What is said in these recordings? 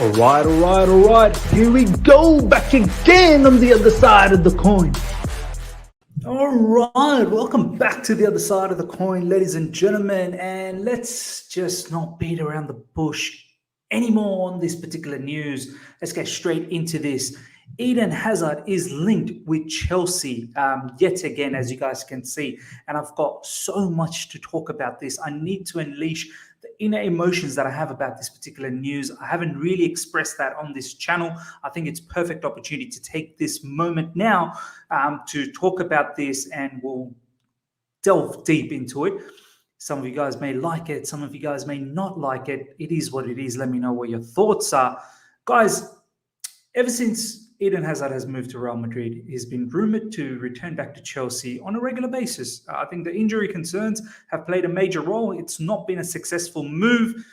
All right. Here we go, back again on the other side of the coin. All right, welcome back to the other side of the coin, ladies and gentlemen. And let's just not beat around the bush anymore on this particular news. Let's get straight into this. Eden Hazard is linked with Chelsea yet again, as you guys can see. And I've got so much to talk about this. I need to unleash the inner emotions that I have about this particular news. I haven't really expressed that on this channel. I think it's perfect opportunity to take this moment now to talk about this, and we'll delve deep into it. Some of you guys may like it. Some of you guys may not like it. It is what it is. Let me know what your thoughts are. Guys, ever since Eden Hazard has moved to Real Madrid, he's been rumoured to return back to Chelsea on a regular basis. I think the injury concerns have played a major role. It's not been a successful move.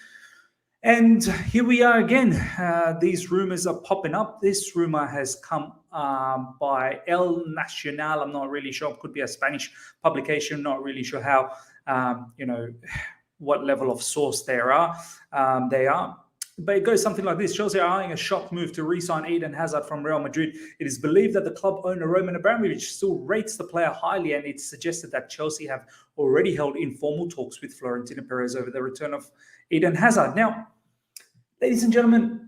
And here we are again. These rumours are popping up. This rumour has come by El Nacional. I'm not really sure. It could be a Spanish publication. Not really sure how, what level of source they are. But it goes something like this. Chelsea are eyeing a shock move to re-sign Eden Hazard from Real Madrid. It is believed that the club owner Roman Abramovich still rates the player highly, and it's suggested that Chelsea have already held informal talks with Florentino Perez over the return of Eden Hazard. Now, ladies and gentlemen,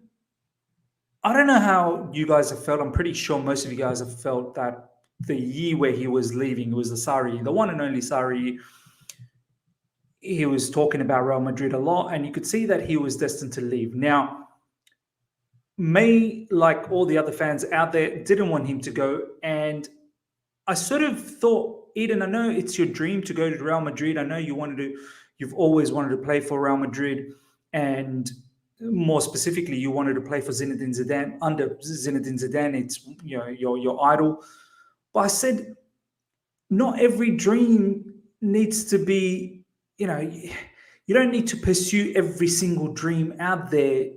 I don't know how you guys have felt. I'm pretty sure most of you guys have felt that the year where he was leaving, it was the Sarri, the one and only Sarri. He was talking about Real Madrid a lot, and you could see that he was destined to leave. Now, May, like all the other fans out there, didn't want him to go. And I sort of thought, Eden, I know it's your dream to go to Real Madrid. I know you've always wanted to play for Real Madrid. And more specifically, you wanted to play for Zinedine Zidane. Under Zinedine Zidane, it's your idol. But I said, not every dream needs to be, you don't need to pursue every single dream out there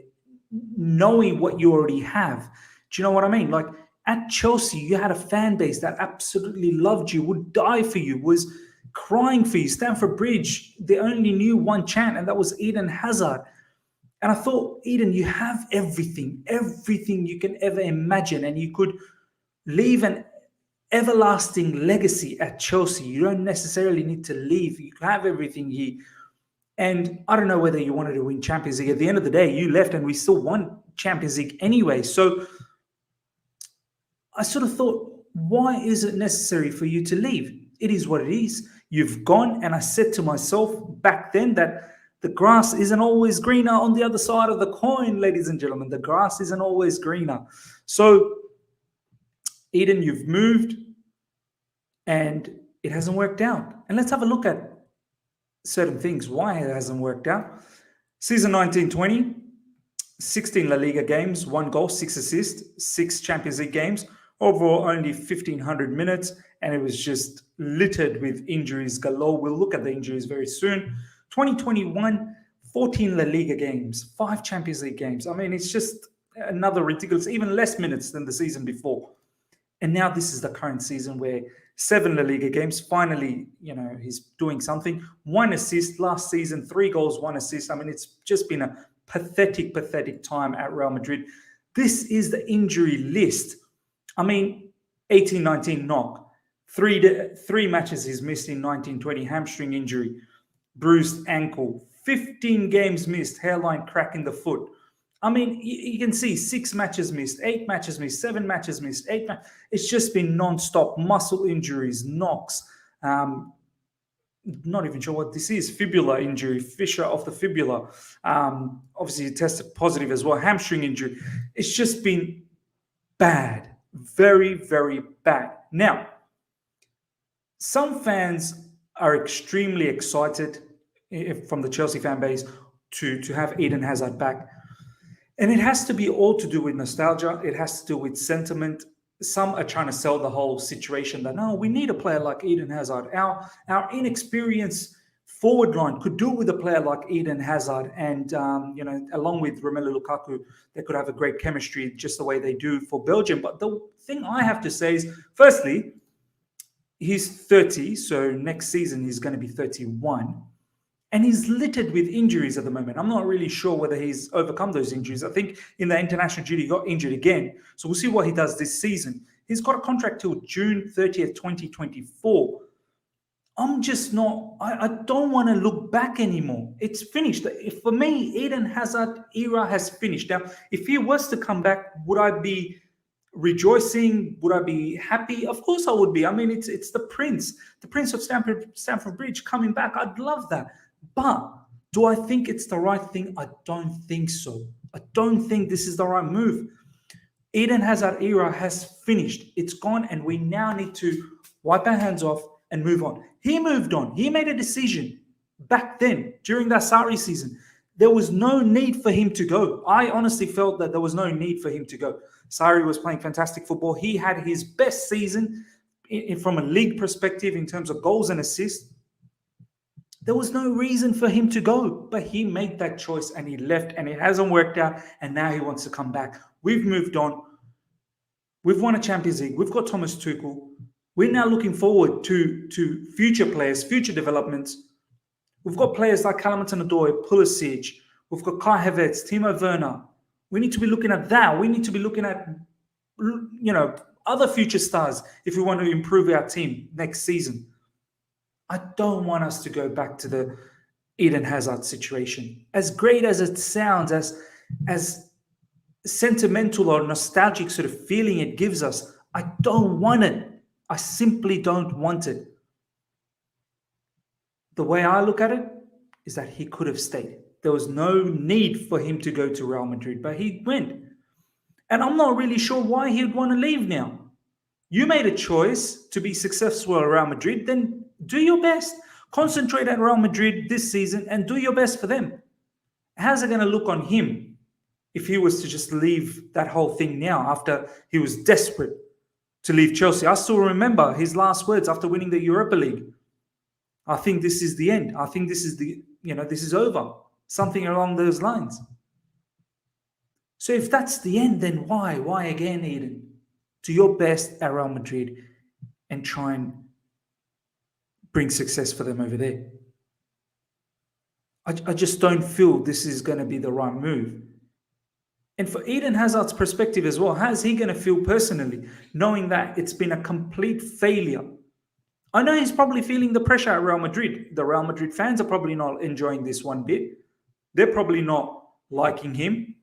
knowing what you already have. Do you know what I mean? Like at Chelsea, you had a fan base that absolutely loved you, would die for you, was crying for you. Stamford Bridge, they only knew one chant, and that was Eden Hazard. And I thought, Eden, you have everything you can ever imagine, and you could leave an everlasting legacy at Chelsea. You don't necessarily need to leave. You have everything here. And I don't know whether you wanted to win Champions League. At the end of the day, you left and we still won Champions League anyway. So I sort of thought, why is it necessary for you to leave? It is what it is. You've gone. And I said to myself back then that the grass isn't always greener on the other side of the coin, ladies and gentlemen. The grass isn't always greener. So Eden, you've moved and it hasn't worked out. And let's have a look at certain things, why it hasn't worked out. Season 19-20, 16 La Liga games, 1 goal, 6 assists, 6 Champions League games, overall only 1,500 minutes, and it was just littered with injuries galore. We'll look at the injuries very soon. 2021, 14 La Liga games, 5 Champions League games. I mean, it's just another ridiculous, even less minutes than the season before. And now this is the current season where 7 La Liga games, finally, he's doing something. 1 assist last season, 3 goals, 1 assist. I mean, it's just been a pathetic time at Real Madrid. This is the injury list. I mean, 18-19 knock. 3 matches he's missed in 19-20, hamstring injury, bruised ankle, 15 games missed, hairline crack in the foot. I mean, you can see 6 matches missed, 8 matches missed, 7 matches missed, 8 matches. It's just been non-stop muscle injuries, knocks. Not even sure what this is. Fibula injury, fissure of the fibula. Obviously, he tested positive as well. Hamstring injury. It's just been bad. Very, very bad. Now, some fans are extremely excited from the Chelsea fan base to have Eden Hazard back. And it has to be all to do with nostalgia. It has to do with sentiment. Some are trying to sell the whole situation that, no, we need a player like Eden Hazard. Our inexperienced forward line could do with a player like Eden Hazard. And, along with Romelu Lukaku, they could have a great chemistry just the way they do for Belgium. But the thing I have to say is, firstly, he's 30. So next season, he's going to be 31. And he's littered with injuries at the moment. I'm not really sure whether he's overcome those injuries. I think in the international duty, he got injured again. So we'll see what he does this season. He's got a contract till June 30th, 2024. I'm just not, I don't want to look back anymore. It's finished. For me, Eden Hazard era has finished. Now, if he was to come back, would I be rejoicing? Would I be happy? Of course I would be. I mean, it's the Prince of Stamford Bridge coming back. I'd love that. But do I think it's the right thing? I don't think so. I don't think this is the right move. Eden Hazard era has finished. It's gone, and we now need to wipe our hands off and move on. He moved on. He made a decision back then during that Sarri season. There was no need for him to go. I honestly felt that there was no need for him to go. Sarri was playing fantastic football. He had his best season from a league perspective in terms of goals and assists. There was no reason for him to go, but he made that choice and he left, and it hasn't worked out, and now he wants to come back. We've moved on. We've won a Champions League. We've got Thomas Tuchel. We're now looking forward to future players, future developments. We've got players like Callum Hudson-Odoi, Pulisic. We've got Kai Havertz, Timo Werner. We need to be looking at that. We need to be looking at, other future stars if we want to improve our team next season. I don't want us to go back to the Eden Hazard situation. As great as it sounds, as sentimental or nostalgic sort of feeling it gives us, I don't want it. I simply don't want it. The way I look at it is that he could have stayed. There was no need for him to go to Real Madrid, but he went. And I'm not really sure why he'd want to leave now. You made a choice to be successful at Real Madrid, then do your best. Concentrate at Real Madrid this season and do your best for them. How's it going to look on him if he was to just leave that whole thing now after he was desperate to leave Chelsea? I still remember his last words after winning the Europa League. I think this is the end. I think this is this is over. Something along those lines. So if that's the end, then why? Why again, Eden? Do your best at Real Madrid and try and bring success for them over there. I just don't feel this is going to be the right move. And for Eden Hazard's perspective as well, how's he going to feel personally, knowing that it's been a complete failure? I know he's probably feeling the pressure at Real Madrid. The Real Madrid fans are probably not enjoying this one bit. They're probably not liking him.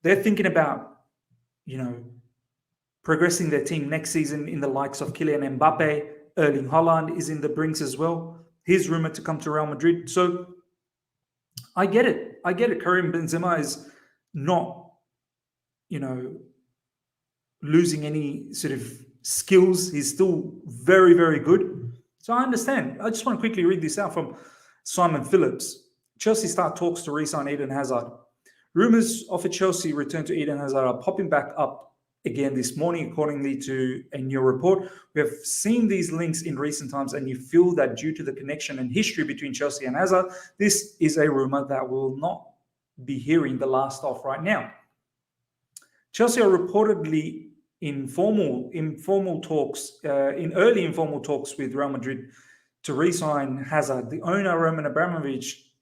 They're thinking about, progressing their team next season in the likes of Kylian Mbappe. Erling Haaland is in the brinks as well. He's rumored to come to Real Madrid. So I get it. Karim Benzema is not, losing any sort of skills. He's still very, very good. So I understand. I just want to quickly read this out from Simon Phillips. Chelsea start talks to re-sign Eden Hazard. Rumours of a Chelsea return to Eden Hazard are popping back up again this morning, accordingly to a new report. We have seen these links in recent times, and you feel that due to the connection and history between Chelsea and Hazard, this is a rumour that will not be hearing the last of right now. Chelsea are reportedly in early informal talks with Real Madrid to re-sign Hazard. The owner, Roman Abramovich,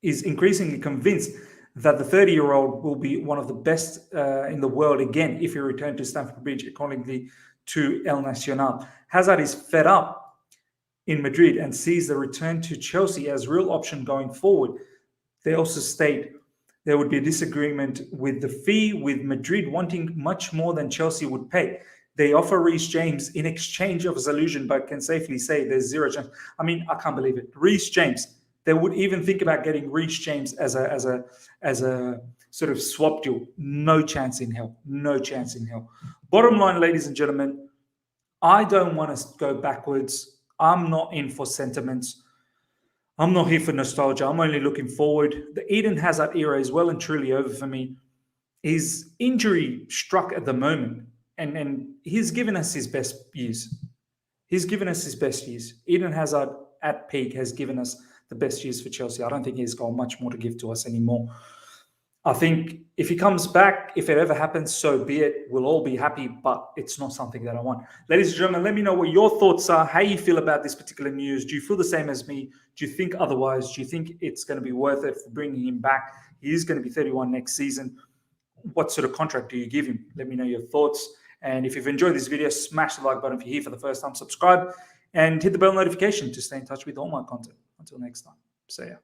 is increasingly convinced that the 30-year-old will be one of the best in the world again if he returned to Stamford Bridge, accordingly to El Nacional. Hazard is fed up in Madrid and sees the return to Chelsea as real option going forward. They also state there would be a disagreement with the fee, with Madrid wanting much more than Chelsea would pay. They offer Reece James in exchange of a solution, but can safely say there's zero chance. I mean, I can't believe it. Reece James. They would even think about getting Reece James as a sort of swap deal. No chance in hell. No chance in hell. Bottom line, ladies and gentlemen, I don't want to go backwards. I'm not in for sentiments. I'm not here for nostalgia. I'm only looking forward. The Eden Hazard era is well and truly over for me. He's injury struck at the moment, and he's given us his best years. Eden Hazard at peak has given us the best years for Chelsea. I don't think he's got much more to give to us anymore. I think if he comes back, if it ever happens, so be it. We'll all be happy, but it's not something that I want. Ladies and gentlemen, let me know what your thoughts are, how you feel about this particular news. Do you feel the same as me? Do you think otherwise? Do you think it's going to be worth it for bringing him back? He is going to be 31 next season. What sort of contract do you give him? Let me know your thoughts. And if you've enjoyed this video, smash the like button if you're here for the first time, subscribe, and hit the bell notification to stay in touch with all my content. Until next time, see ya.